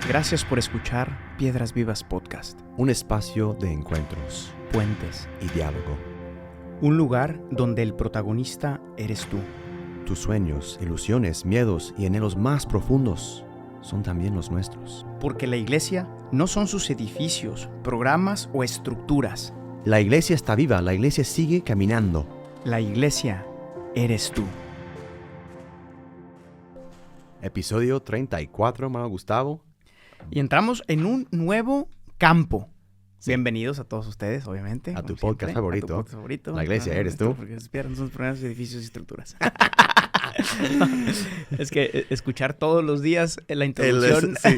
Gracias por escuchar Piedras Vivas Podcast. Un espacio de encuentros, Puentes. y diálogo. Un lugar donde el protagonista eres tú. Tus sueños, ilusiones, miedos y anhelos más profundos son también los nuestros. Porque la iglesia no son sus edificios, programas o estructuras. La iglesia está viva, la iglesia sigue caminando. La iglesia eres tú. Episodio 34, hermano Gustavo. Y entramos en un nuevo campo. Sí. Bienvenidos a todos ustedes, obviamente. A tu como podcast siempre, favorito. A tu podcast favorito. La iglesia eres tú. Porque esperan sus programas, edificios y estructuras. Es que escuchar todos los días la introducción Sí.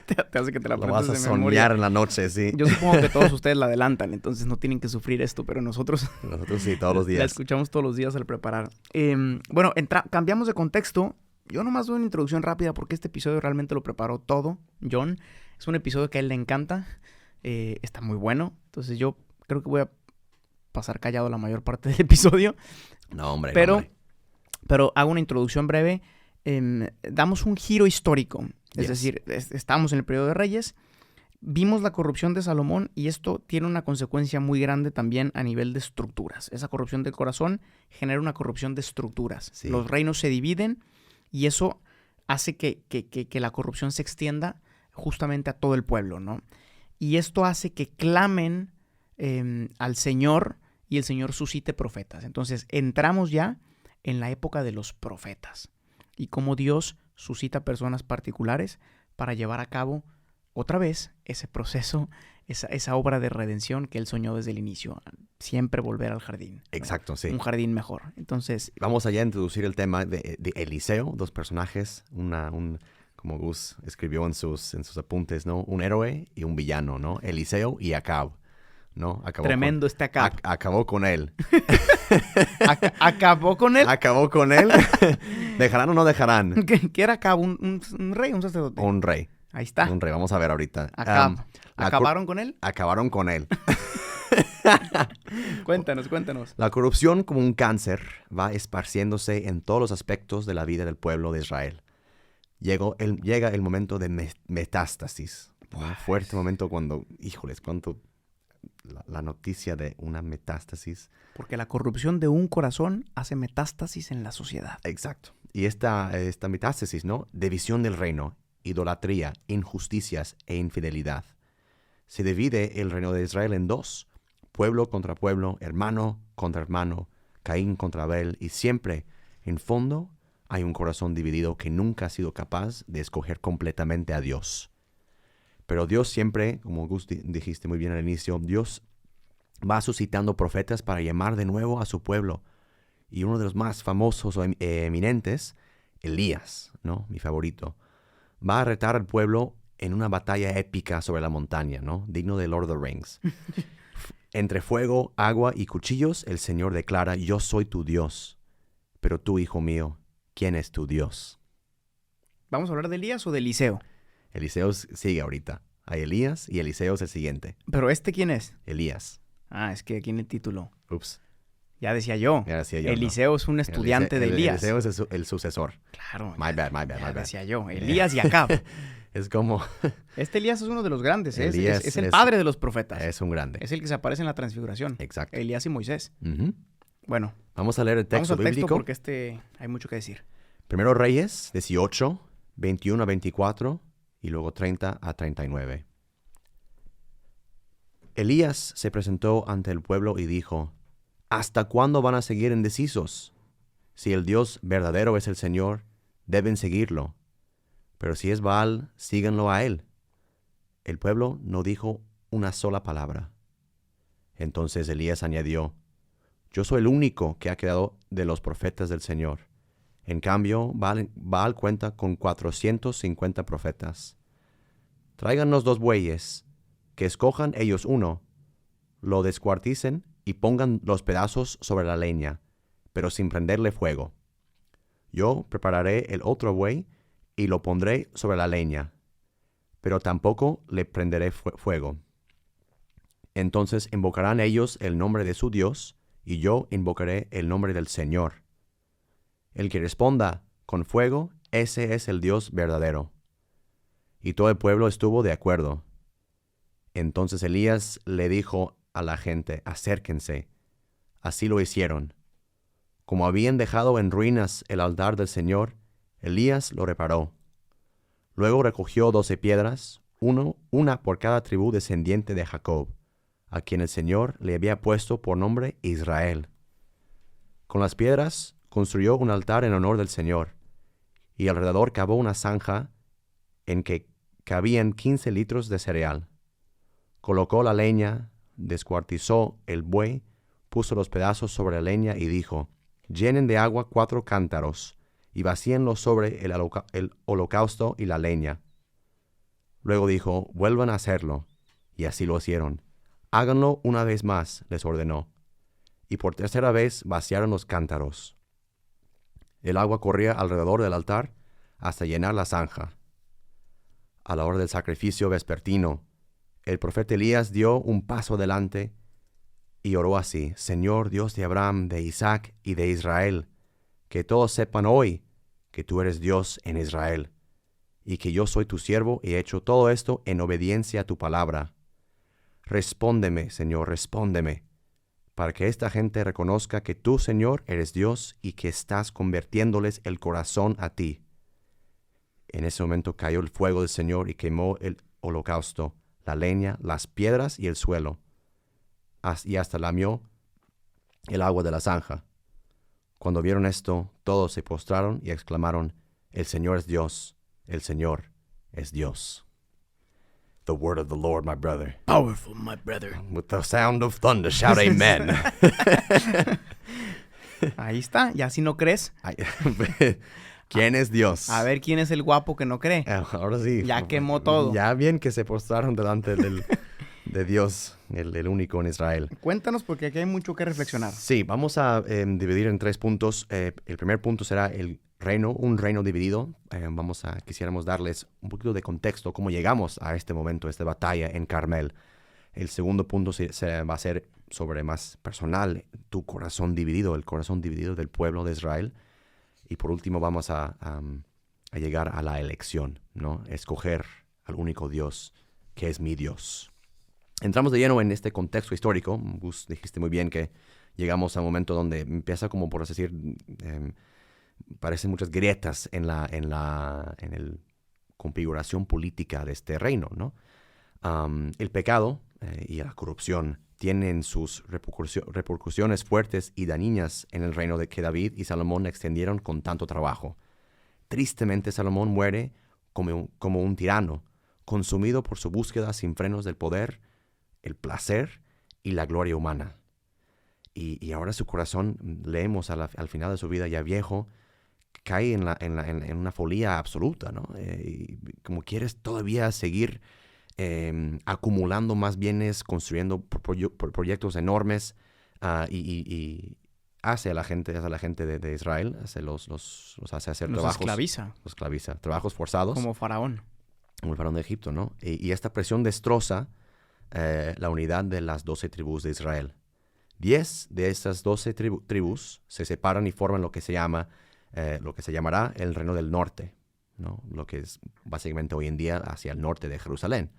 te hace que te la Lo aprendas vas a de memoria. soñar en la noche, sí. Yo supongo que todos ustedes la adelantan, entonces no tienen que sufrir esto, pero nosotros Nosotros sí, todos los la días. escuchamos todos los días al preparar. Bueno, cambiamos de contexto. Yo nomás doy una introducción rápida porque este episodio realmente lo preparó todo John. Es un episodio que a él le encanta. Está muy bueno. Entonces yo creo que voy a pasar callado la mayor parte del episodio. No, hombre. Pero, no, hombre. pero hago una introducción breve. Damos un giro histórico. Es Yes. decir, estamos en el periodo de Reyes. Vimos la corrupción de Salomón y esto tiene una consecuencia muy grande también a nivel de estructuras. Esa corrupción del corazón genera una corrupción de estructuras. Sí. Los reinos se dividen y eso hace que la corrupción se extienda justamente a todo el pueblo, ¿no? Y esto hace que clamen al Señor y el Señor suscite profetas. Entonces entramos ya en la época de los profetas y cómo Dios suscita personas particulares para llevar a cabo otra vez ese proceso, esa obra de redención que Él soñó desde el inicio. Siempre volver al jardín, ¿no? Exacto, sí. Un jardín mejor. Entonces, Vamos allá a introducir el tema de Eliseo, dos personajes, como Gus escribió en sus apuntes, ¿no? Un héroe y un villano, ¿no? Eliseo y Acab, ¿no? tremendo este Acab. Acabó con él. ¿Acabó con él? Acabó con él. ¿Dejarán o no dejarán? ¿Qué era Acab? ¿Un rey? ¿Un sacerdote? Un rey. Ahí está. Un rey, vamos a ver ahorita. Acab. la ¿Acabaron con él? Acabaron con él. Cuéntanos. La corrupción, como un cáncer, va esparciéndose en todos los aspectos de la vida del pueblo de Israel. Llega el momento de metástasis. Un fuerte momento cuando, híjoles, cuánto la noticia de una metástasis. Porque la corrupción de un corazón hace metástasis en la sociedad. Exacto. Y esta metástasis, ¿no? División del reino, idolatría, injusticias e infidelidad. Se divide el reino de Israel en dos: pueblo contra pueblo, hermano contra hermano, Caín contra Abel, y siempre, en fondo, hay un corazón dividido que nunca ha sido capaz de escoger completamente a Dios. Pero Dios siempre, como Gus dijiste muy bien al inicio, Dios va suscitando profetas para llamar de nuevo a su pueblo. Y uno de los más famosos o eminentes, Elías, ¿no? Mi favorito, va a retar al pueblo en una batalla épica sobre la montaña, ¿no? Digno de Lord of the Rings. Entre fuego, agua y cuchillos, el Señor declara: yo soy tu Dios. Pero tú, hijo mío, ¿quién es tu Dios? ¿Vamos a hablar de Elías o de Eliseo? Eliseo sigue ahorita. Hay Elías y Eliseo es el siguiente. ¿Pero quién es? Elías. Ah, es que aquí en el título. Ups. Ya decía yo. Ya decía yo, Eliseo es un estudiante de Elías. Eliseo es el sucesor. Claro. My bad. Ya decía yo. Elías y Acab. Es como... Este Elías es uno de los grandes. Elías Es el padre de los profetas. Es un grande. Es el que se aparece en la transfiguración. Exacto. Elías y Moisés. Ujú. Bueno. Vamos a leer el texto Vamos al bíblico. texto porque hay mucho que decir. Primero Reyes 18, 21 a 24 y luego 30 a 39. Elías se presentó ante el pueblo y dijo: ¿hasta cuándo van a seguir indecisos? Si el Dios verdadero es el Señor, deben seguirlo. Pero si es Baal, síganlo a él. El pueblo no dijo una sola palabra. Entonces Elías añadió: yo soy el único que ha quedado de los profetas del Señor. En cambio, Baal cuenta con 450 profetas. Tráiganos 2 bueyes, que escojan ellos uno, lo descuarticen y pongan los pedazos sobre la leña, pero sin prenderle fuego. Yo prepararé el otro buey y lo pondré sobre la leña, pero tampoco le prenderé fuego. Entonces invocarán ellos el nombre de su Dios, y yo invocaré el nombre del Señor. El que responda con fuego, ese es el Dios verdadero. Y todo el pueblo estuvo de acuerdo. Entonces Elías le dijo a la gente, acérquense. Así lo hicieron. Como habían dejado en ruinas el altar del Señor, Elías lo reparó. Luego recogió 12 piedras, una por cada tribu descendiente de Jacob, a quien el Señor le había puesto por nombre Israel. Con las piedras construyó un altar en honor del Señor, y alrededor cavó una zanja en que cabían 15 litros de cereal. Colocó la leña, descuartizó el buey, puso los pedazos sobre la leña y dijo, llenen de agua 4 cántaros y vacíenlos sobre el holocausto y la leña. Luego dijo, vuelvan a hacerlo, y así lo hicieron. Háganlo una vez más, les ordenó. Y por tercera vez vaciaron los cántaros. El agua corría alrededor del altar hasta llenar la zanja. A la hora del sacrificio vespertino, el profeta Elías dio un paso adelante y oró así, Señor Dios de Abraham, de Isaac y de Israel, que todos sepan hoy que tú eres Dios en Israel, y que yo soy tu siervo y he hecho todo esto en obediencia a tu palabra. Respóndeme, Señor, respóndeme, para que esta gente reconozca que tú, Señor, eres Dios y que estás convirtiéndoles el corazón a ti. En ese momento cayó el fuego del Señor y quemó el holocausto, la leña, las piedras y el suelo, y hasta lamió el agua de la zanja. Cuando vieron esto, todos se postraron y exclamaron, el Señor es Dios, el Señor es Dios. The word of the Lord, my brother. Powerful, my brother. With the sound of thunder, shout amen. Ahí está, ya si no crees. ¿Quién es Dios? A ver quién es el guapo que no cree. Ahora sí. Ya quemó todo. Ya bien que se postraron delante de Dios, el único en Israel. Cuéntanos porque aquí hay mucho que reflexionar. Sí, vamos a dividir en 3 puntos. El primer punto será el reino, un reino dividido. Quisiéramos darles un poquito de contexto, cómo llegamos a este momento, a esta batalla en Carmel. El segundo punto va a ser sobre más personal, tu corazón dividido, el corazón dividido del pueblo de Israel. Y por último vamos a llegar a la elección, ¿no? Escoger al único Dios, que es mi Dios. Entramos de lleno en este contexto histórico. Gus, dijiste muy bien que llegamos a un momento donde empieza como, por así decir, parecen muchas grietas en la configuración política de este reino, ¿no? El pecado y la corrupción tienen sus repercusiones fuertes y dañinas en el reino de que David y Salomón extendieron con tanto trabajo. Tristemente, Salomón muere como un tirano, consumido por su búsqueda sin frenos del poder, el placer y la gloria humana. Y ahora su corazón, leemos al final de su vida ya viejo, cae en una folía absoluta, ¿no? Como quieres todavía seguir acumulando más bienes, construyendo proyectos enormes, y hace a la gente de Israel, los hace hacer trabajos. Los esclaviza. Trabajos forzados. Como faraón. Como el faraón de Egipto, ¿no? Y esta presión destroza la unidad de las 12 tribus de Israel. 10 de estas 12 tribus se separan y forman lo que se llamará el reino del norte, ¿no? Lo que es básicamente hoy en día hacia el norte de Jerusalén.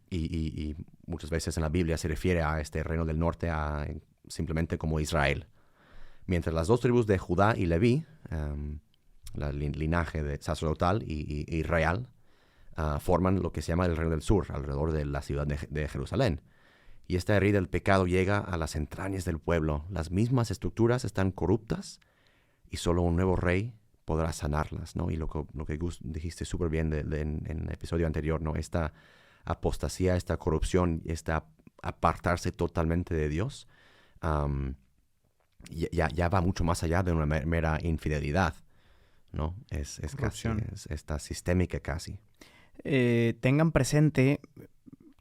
Y muchas veces en la Biblia se refiere a este reino del norte simplemente como Israel. Mientras las 2 tribus de Judá y Leví, el linaje de sacerdotal y real, forman lo que se llama el reino del sur, alrededor de la ciudad de Jerusalén. Y esta herida del pecado llega a las entrañas del pueblo. Las mismas estructuras están corruptas y solo un nuevo rey podrá sanarlas, ¿no? Y lo que Gus dijiste súper bien en el episodio anterior, ¿no? Esta apostasía, esta corrupción, esta apartarse totalmente de Dios, ya va mucho más allá de una mera infidelidad, ¿no? Es casi, está sistémica casi. Tengan presente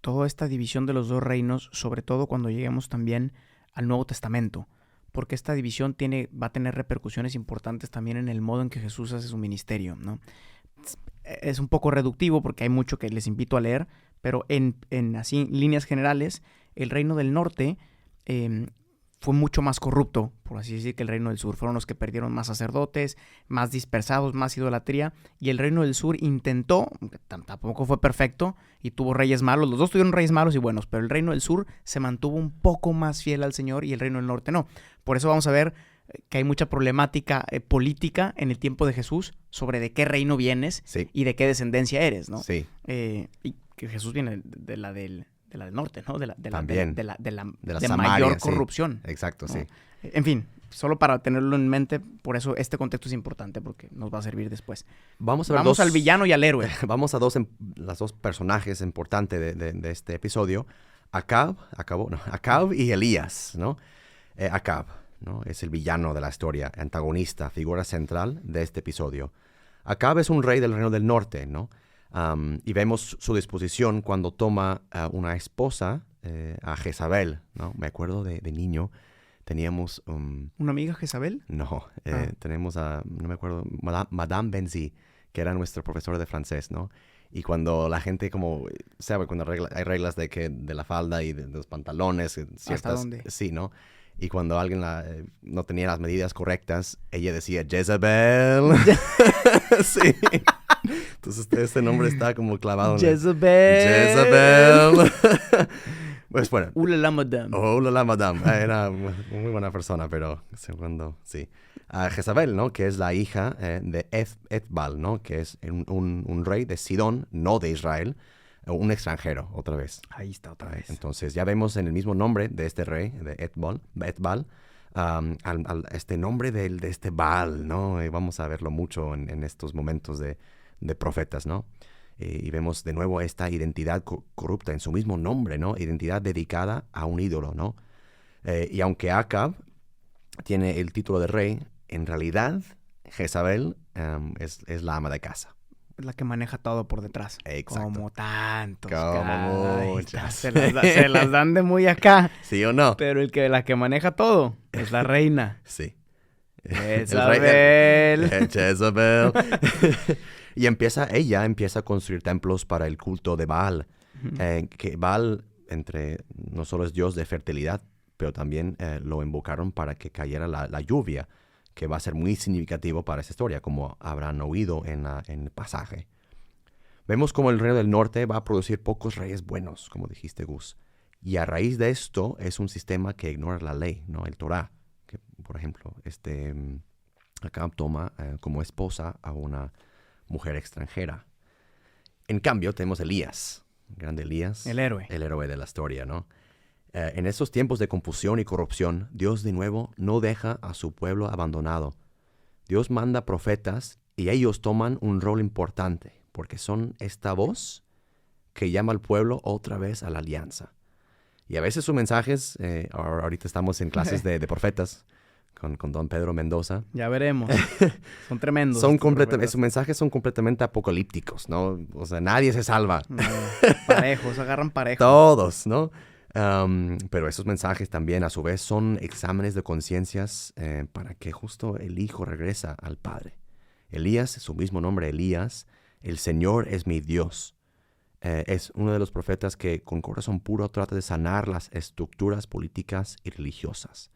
toda esta división de los 2 reinos, sobre todo cuando lleguemos también al Nuevo Testamento, porque esta división va a tener repercusiones importantes también en el modo en que Jesús hace su ministerio, ¿no? Es un poco reductivo porque hay mucho que les invito a leer, pero en así líneas generales, el reino del norte fue mucho más corrupto, por así decir, que el reino del sur. Fueron los que perdieron más sacerdotes, más dispersados, más idolatría. Y el reino del sur intentó, tampoco fue perfecto, y tuvo reyes malos. Los dos tuvieron reyes malos y buenos, pero el reino del sur se mantuvo un poco más fiel al Señor y el reino del norte no. Por eso vamos a ver que hay mucha problemática política en el tiempo de Jesús sobre de qué reino vienes Sí. y de qué descendencia eres, ¿no? Sí. Y que Jesús viene de la del norte, ¿no? También. De la de mayor Samaria, sí. corrupción. Exacto, ¿no? sí. En fin, solo para tenerlo en mente, por eso este contexto es importante, porque nos va a servir después. Vamos a ver Vamos al villano y al héroe. Vamos a las dos personajes importantes de este episodio. Acab y Elías, ¿no? Acab, ¿no? Es el villano de la historia, antagonista, figura central de este episodio. Acab es un rey del reino del norte, ¿no? Y vemos su disposición cuando toma una esposa, a Jezabel, ¿no? Me acuerdo de niño, teníamos... ¿Una amiga Jezabel? No, tenemos a, no me acuerdo, Madame Benzi, que era nuestro profesor de francés, ¿no? Y cuando la gente como, sabe, cuando hay reglas de la falda y de los pantalones, ciertas... ¿Hasta dónde? Sí, ¿no? Y cuando alguien no tenía las medidas correctas, ella decía, Jezabel. Sí. Entonces este nombre está como clavado. Jezabel. Pues bueno. Ulala madame. Oh, la madame. Era muy buena persona, pero segundo, sí. Jezabel, ¿no? Que es la hija de Ethbal, ¿no? Que es un rey de Sidón, no de Israel. Un extranjero, otra vez. Ahí está otra vez. Entonces ya vemos en el mismo nombre de este rey, de Ethbal, este nombre de este Baal, ¿no? Vamos a verlo mucho en estos momentos de profetas, ¿no? Y vemos de nuevo esta identidad corrupta en su mismo nombre, ¿no? Identidad dedicada a un ídolo, ¿no? Y aunque Acab tiene el título de rey, en realidad Jezabel es la ama de casa. Es la que maneja todo por detrás. Exacto. Como tantos. Como muchas. Se las dan de muy acá. ¿Sí o no? Pero la que maneja todo es la reina. Sí. Jezabel. Jezabel. Y ella empieza a construir templos para el culto de Baal. Que Baal no solo es dios de fertilidad, pero también lo invocaron para que cayera la lluvia, que va a ser muy significativo para esa historia, como habrán oído en el pasaje. Vemos como el reino del norte va a producir pocos reyes buenos, como dijiste, Gus. Y a raíz de esto es un sistema que ignora la ley, ¿no? El Torah, que, por ejemplo, Acab toma como esposa a una mujer extranjera. En cambio, tenemos Elías, grande Elías. El héroe. El héroe de la historia, ¿no? En estos tiempos de confusión y corrupción, Dios de nuevo no deja a su pueblo abandonado. Dios manda profetas y ellos toman un rol importante, porque son esta voz que llama al pueblo otra vez a la alianza. Y a veces sus mensajes, ahorita estamos en clases de profetas con don Pedro Mendoza. Ya veremos. Son tremendos. Sus mensajes son completamente apocalípticos, ¿no? O sea, nadie se salva. No, parejos, agarran parejos. Todos, ¿no? Pero esos mensajes también a su vez son exámenes de conciencias para que justo el Hijo regresa al Padre. Elías, su mismo nombre Elías, el Señor es mi Dios. Es uno de los profetas que con corazón puro trata de sanar las estructuras políticas y religiosas,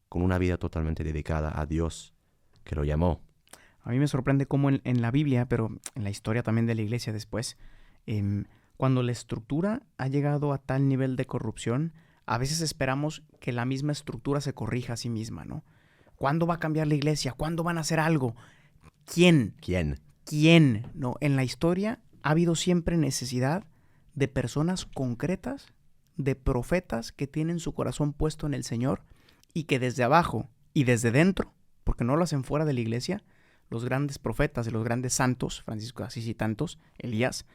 con una vida totalmente dedicada a Dios que lo llamó. A mí me sorprende cómo en la Biblia, pero en la historia también de la iglesia después, cuando la estructura ha llegado a tal nivel de corrupción, a veces esperamos que la misma estructura se corrija a sí misma, ¿no? ¿Cuándo va a cambiar la iglesia? ¿Cuándo van a hacer algo? ¿Quién? No, en la historia ha habido siempre necesidad de personas concretas, de profetas que tienen su corazón puesto en el Señor y que desde abajo y desde dentro, porque no lo hacen fuera de la iglesia, los grandes profetas y los grandes santos, Francisco de Asís y tantos, Elías,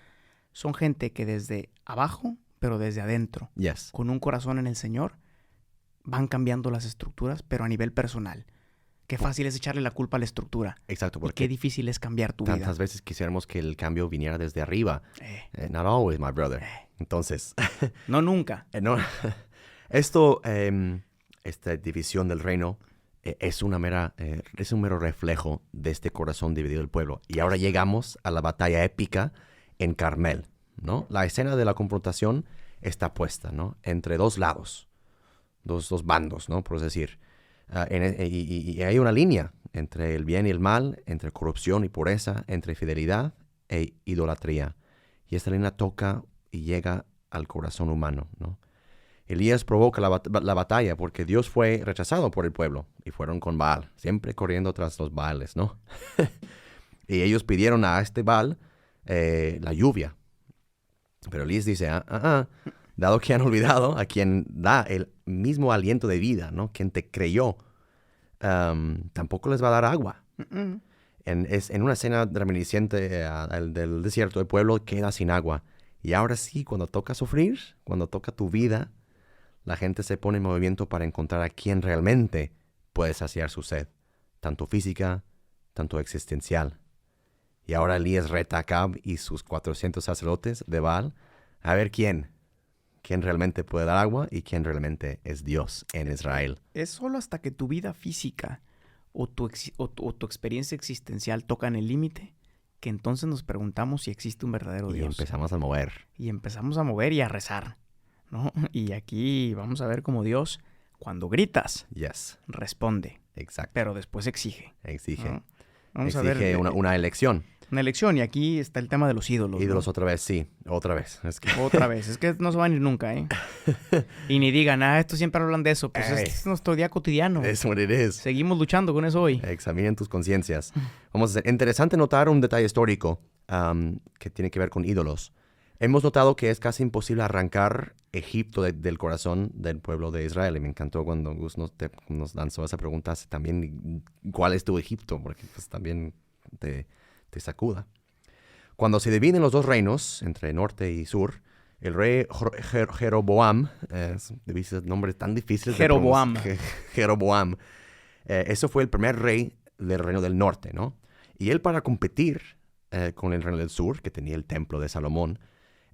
son gente que desde abajo, pero desde adentro, Yes. con un corazón en el Señor, van cambiando las estructuras, pero a nivel personal. Qué fácil es echarle la culpa a la estructura. Exacto, Y porque qué difícil es cambiar tu vida. tantas veces quisiéramos que el cambio viniera desde arriba. Not always, my brother. Entonces, No nunca. no. Esto, esta división del reino es un mero reflejo de este corazón dividido del pueblo. Y ahora llegamos a la batalla épica en Carmel, ¿no? La escena de la confrontación está puesta, ¿no? Entre dos lados. dos bandos, ¿no? Por decir. Y hay una línea entre el bien y el mal, entre corrupción y pureza, entre fidelidad e idolatría. Y esta línea toca y llega al corazón humano, ¿no? Elías provoca la batalla porque Dios fue rechazado por el pueblo y fueron con Baal, siempre corriendo tras los Baales, ¿no? Y ellos pidieron a este Baal la lluvia. Pero Elías dice, dado que han olvidado a quien da el mismo aliento de vida, ¿no? Quien te creyó, tampoco les va a dar agua. En una escena reminiscente del desierto, el pueblo queda sin agua. Y ahora sí, cuando toca sufrir, cuando toca tu vida, la gente se pone en movimiento para encontrar a quien realmente puede saciar su sed, tanto física, tanto existencial. Y ahora Elías reta a Acab y sus 400 sacerdotes de Baal a ver quién realmente puede dar agua y quién realmente es Dios en Israel. Es solo hasta que tu vida física o tu experiencia existencial tocan el límite que entonces nos preguntamos si existe un verdadero Dios. Y empezamos a mover. Y empezamos a mover y a rezar, ¿no? Y aquí vamos a ver cómo Dios, cuando gritas, responde. Exacto. Pero después exige. Exige. ¿No? Exige una elección. Una elección. Y aquí está el tema de los ídolos. Ídolos, ¿no? Otra vez. Otra vez. Es que no se van a ir nunca, ¿eh? Y ni digan, estos siempre hablan de eso. Pues este es nuestro día cotidiano. Es what it is. Seguimos luchando con eso hoy. Examinen tus conciencias. Vamos a hacer. Interesante notar un detalle histórico que tiene que ver con ídolos. Hemos notado que es casi imposible arrancar Egipto del corazón del pueblo de Israel. Y me encantó cuando Gus nos lanzó esa pregunta también, ¿cuál es tu Egipto? Porque pues también te sacuda. Cuando se dividen los dos reinos, entre norte y sur, el rey Jeroboam, nombres tan difíciles Jeroboam. Jeroboam. Eso fue el primer rey del reino del norte, ¿no? Y él, para competir con el reino del sur, que tenía el templo de Salomón,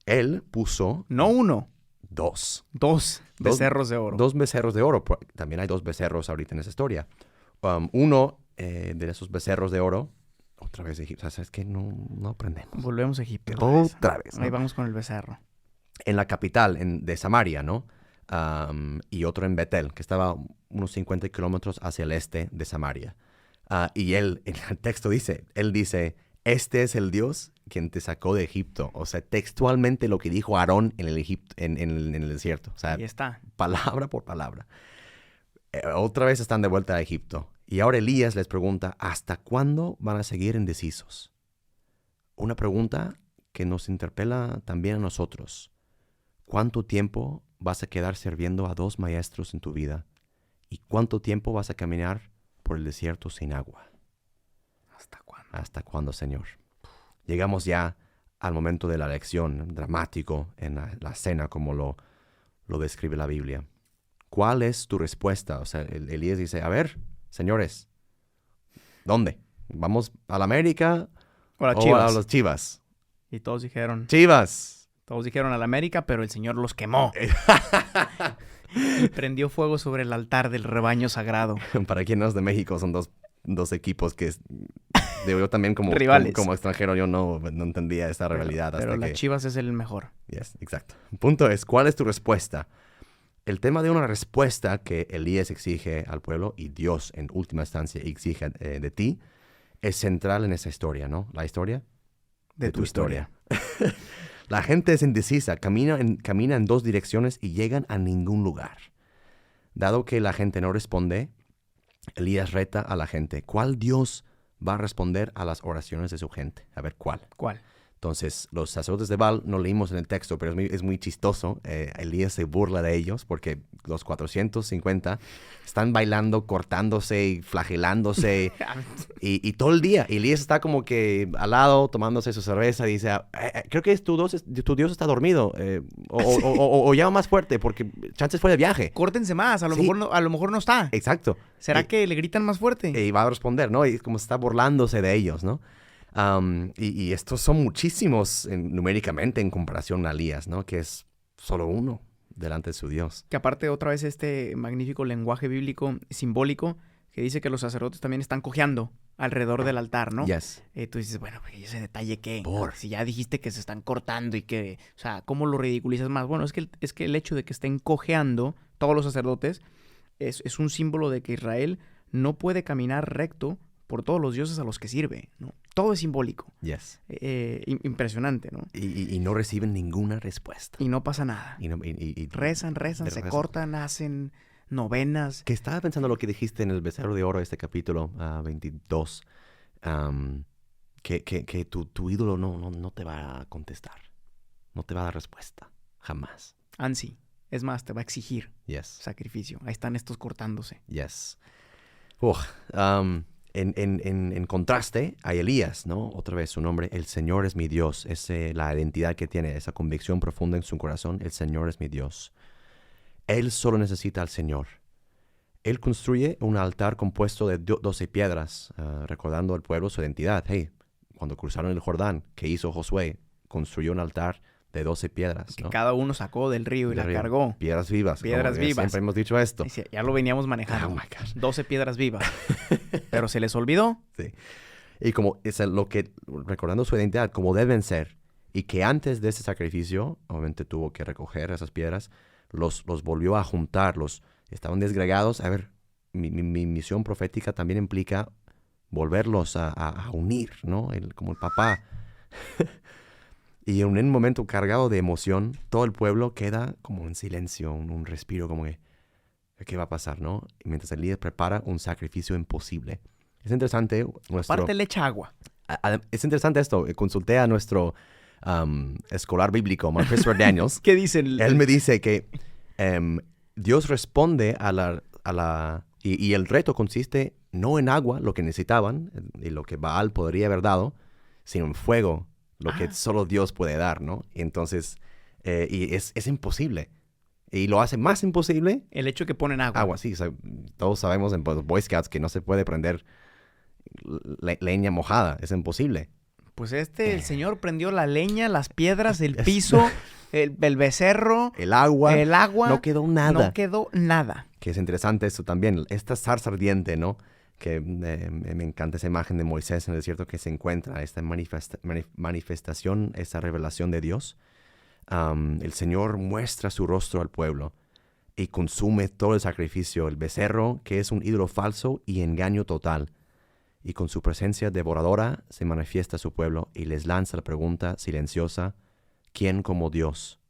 él puso... No uno. Dos becerros de oro. 2 becerros de oro. También hay 2 becerros ahorita en esa historia. Uno de esos becerros de oro, otra vez Egipto. O sea, es que no aprendemos. Volvemos a Egipto. Otra vez. ¿No? Ahí vamos con el becerro. En la capital de Samaria, ¿no? Y otro en Betel, que estaba unos 50 kilómetros hacia el este de Samaria. Y él, en el texto dice, este es el Dios quien te sacó de Egipto. O sea, textualmente lo que dijo Aarón en el desierto. O sea, ahí está. Palabra por palabra. Otra vez están de vuelta a Egipto. Y ahora Elías les pregunta, ¿hasta cuándo van a seguir indecisos? Una pregunta que nos interpela también a nosotros. ¿Cuánto tiempo vas a quedar sirviendo a 2 maestros en tu vida? ¿Y cuánto tiempo vas a caminar por el desierto sin agua? ¿Hasta cuándo? ¿Hasta cuándo, Señor? Llegamos ya al momento de la lección, dramático en la cena, como lo describe la Biblia. ¿Cuál es tu respuesta? O sea, Elías dice, a ver, señores, ¿dónde? ¿Vamos a la América o a los Chivas? Y todos dijeron... ¡Chivas! Todos dijeron a la América, pero el Señor los quemó. Y prendió fuego sobre el altar del rebaño sagrado. Para quien no es de México, son dos equipos que... yo también como extranjero yo no entendía esta rivalidad. Pero las Chivas es el mejor. Yes, exacto. El punto es, ¿cuál es tu respuesta? El tema de una respuesta que Elías exige al pueblo y Dios en última instancia exige de ti es central en esa historia, ¿no? La historia de tu historia. La gente es indecisa, camina en 2 direcciones y llegan a ningún lugar. Dado que la gente no responde, Elías reta a la gente. ¿Cuál Dios va a responder a las oraciones de su gente? A ver, ¿cuál? ¿Cuál? Entonces, los sacerdotes de Baal, no leímos en el texto, pero es muy chistoso. Elías se burla de ellos porque los 450 están bailando, cortándose y flagelándose y todo el día. Elías está como que al lado tomándose su cerveza y dice, creo que tu Dios está dormido o llama más fuerte porque chances fue de viaje. Córtense más, a lo mejor no está. Exacto. ¿Será que le gritan más fuerte? Y va a responder, ¿no? Y como está burlándose de ellos, ¿no? Y estos son muchísimos numéricamente en comparación a Elías, ¿no? Que es solo uno delante de su Dios. Que aparte otra vez este magnífico lenguaje bíblico simbólico que dice que los sacerdotes también están cojeando alrededor del altar, ¿no? Yes. Tú dices, bueno, ¿y ese detalle qué? Si ya dijiste que se están cortando y que, o sea, ¿cómo lo ridiculizas más? Bueno, es que el hecho de que estén cojeando todos los sacerdotes, es un símbolo de que Israel no puede caminar recto por todos los dioses a los que sirve, ¿no? Todo es simbólico. Yes. Impresionante, ¿no? Y no reciben ninguna respuesta. Y no pasa nada. Rezan, se cortan, hacen novenas. Que estaba pensando lo que dijiste en el becerro de oro, este capítulo 22, que tu ídolo no te va a contestar, no te va a dar respuesta, jamás. Ansi, es más, te va a exigir Yes. sacrificio. Ahí están estos cortándose. Yes. En contraste a Elías, ¿no? Otra vez su nombre, el Señor es mi Dios. Es la identidad que tiene, esa convicción profunda en su corazón. El Señor es mi Dios. Él solo necesita al Señor. Él construye un altar compuesto de 12 piedras, recordando al pueblo su identidad. Hey, cuando cruzaron el Jordán, ¿qué hizo Josué? Construyó un altar de 12 piedras, ¿no? Que cada uno sacó del río y la cargó. Piedras vivas. Piedras vivas. Siempre hemos dicho esto. Dice, ya lo veníamos manejando. Oh my gosh. 12 piedras vivas. Pero se les olvidó. Sí. Y como es lo que, recordando su identidad, como deben ser, y que antes de ese sacrificio, obviamente tuvo que recoger esas piedras, los volvió a juntar, estaban desgregados. A ver, mi misión profética también implica volverlos a unir, ¿no? Como el papá. Y en un momento cargado de emoción, todo el pueblo queda como en silencio, un respiro como que, ¿qué va a pasar, no? Y mientras el líder prepara un sacrificio imposible. Es interesante Aparte le echa agua. Es interesante esto. Consulté a nuestro escolar bíblico, Christopher Daniels. ¿Qué dice? Él me dice que Dios responde y el reto consiste no en agua, lo que necesitaban, y lo que Baal podría haber dado, sino en fuego, lo que solo Dios puede dar, ¿no? Entonces, y es imposible. Y lo hace más imposible. El hecho que ponen agua. Agua, sí. Todos sabemos en los Boy Scouts que no se puede prender leña mojada. Es imposible. Pues el señor prendió la leña, las piedras, el piso, el becerro. El agua. No quedó nada. No quedó nada. Que es interesante eso también. Esta zarza ardiente, ¿no? Que me encanta esa imagen de Moisés en el desierto que se encuentra, esta manifestación, esta revelación de Dios. El Señor muestra su rostro al pueblo y consume todo el sacrificio, el becerro, que es un ídolo falso y engaño total. Y con su presencia devoradora se manifiesta a su pueblo y les lanza la pregunta silenciosa, ¿quién como Dios?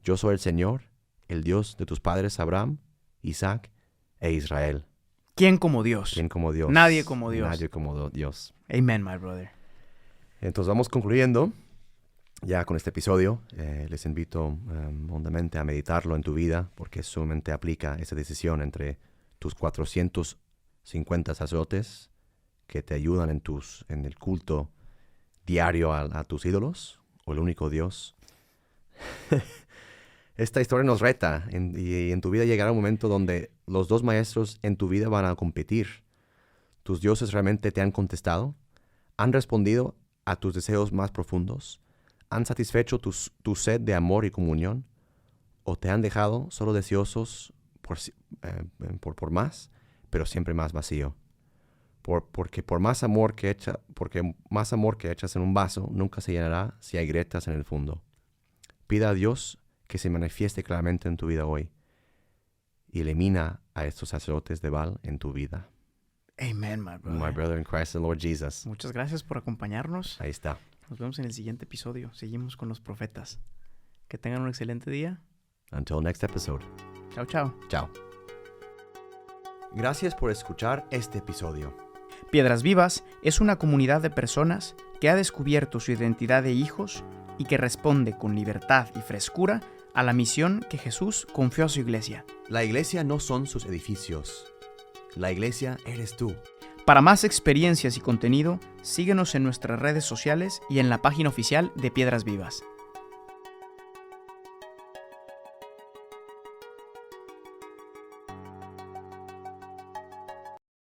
Yo soy el Señor, el Dios de tus padres Abraham, Isaac e Israel. ¿Quién como Dios? ¿Quién como Dios? Nadie como Dios. Nadie como Dios. Amen, my brother. Entonces vamos concluyendo ya con este episodio. Les invito hondamente a meditarlo en tu vida porque sumamente aplica esa decisión entre tus 450 sacerdotes que te ayudan en el culto diario a tus ídolos o el único Dios. Esta historia nos reta y en tu vida llegará un momento donde los dos maestros en tu vida van a competir. ¿Tus dioses realmente te han contestado? ¿Han respondido a tus deseos más profundos? ¿Han satisfecho tu sed de amor y comunión? ¿O te han dejado solo deseosos por más, pero siempre más vacío? Porque más amor que echas en un vaso nunca se llenará si hay grietas en el fondo. Pida a Dios que se manifieste claramente en tu vida hoy y elimina a estos sacerdotes de Baal en tu vida. Amen, my brother. My brother in Christ, the Lord Jesus. Muchas gracias por acompañarnos. Ahí está. Nos vemos en el siguiente episodio. Seguimos con los profetas. Que tengan un excelente día. Until next episode. Chao, chao. Chao. Gracias por escuchar este episodio. Piedras Vivas es una comunidad de personas que ha descubierto su identidad de hijos y que responde con libertad y frescura a la misión que Jesús confió a su iglesia. La iglesia no son sus edificios. La iglesia eres tú. Para más experiencias y contenido, síguenos en nuestras redes sociales y en la página oficial de Piedras Vivas.